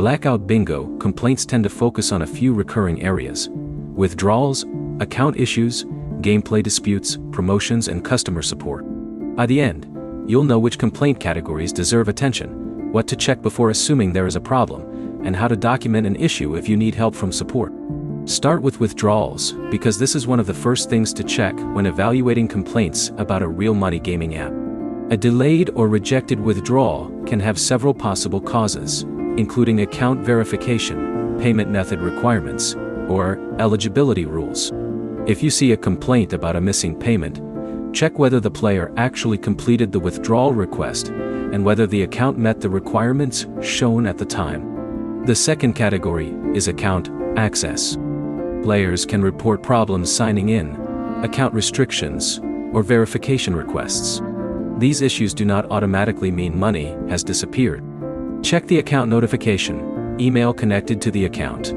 Blackout Bingo, complaints tend to focus on a few recurring areas: withdrawals, account issues, gameplay disputes, promotions, and customer support. By the end, you'll know which complaint categories deserve attention, what to check before assuming there is a problem, and how to document an issue if you need help from support. Start with withdrawals, because this is one of the first things to check when evaluating complaints about a real money gaming app. A delayed or rejected withdrawal can have several possible causes, including account verification, payment method requirements, or eligibility rules. If you see a complaint about a missing payment, check whether the player actually completed the withdrawal request and whether the account met the requirements shown at the time. The second category is account access. Players can report problems signing in, account restrictions, or verification requests. These issues do not automatically mean money has disappeared. Check the account notification, email connected to the account,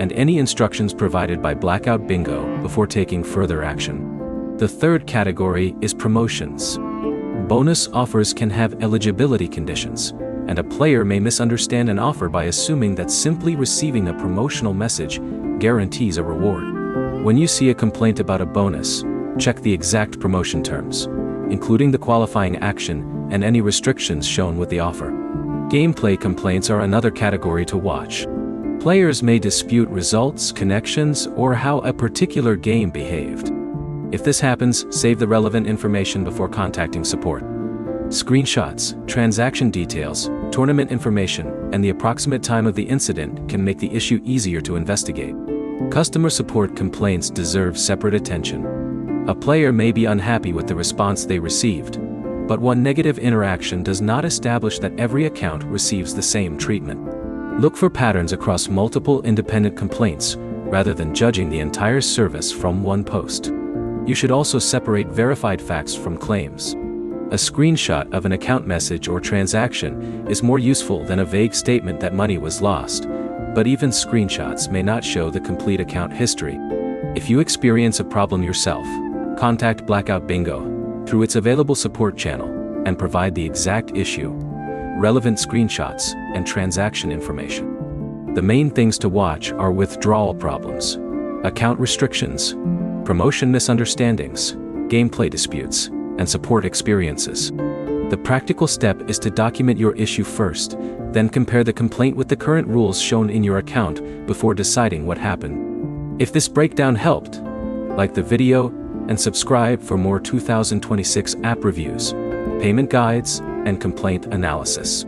and any instructions provided by Blackout Bingo before taking further action. The third category is promotions. Bonus offers can have eligibility conditions, and a player may misunderstand an offer by assuming that simply receiving a promotional message guarantees a reward. When you see a complaint about a bonus, check the exact promotion terms, including the qualifying action and any restrictions shown with the offer. Gameplay complaints are another category to watch. Players may dispute results, connections, or how a particular game behaved. If this happens, save the relevant information before contacting support. Screenshots, transaction details, tournament information, and the approximate time of the incident can make the issue easier to investigate. Customer support complaints deserve separate attention. A player may be unhappy with the response they received, but one negative interaction does not establish that every account receives the same treatment. Look for patterns across multiple independent complaints, rather than judging the entire service from one post. You should also separate verified facts from claims. A screenshot of an account message or transaction is more useful than a vague statement that money was lost, but even screenshots may not show the complete account history. If you experience a problem yourself, contact Blackout Bingo through its available support channel and provide the exact issue, relevant screenshots, and transaction information. The main things to watch are withdrawal problems, account restrictions, promotion misunderstandings, gameplay disputes, and support experiences. The practical step is to document your issue first, then compare the complaint with the current rules shown in your account before deciding what happened. If this breakdown helped, like the video and subscribe for more 2026 app reviews, payment guides, and complaint analysis.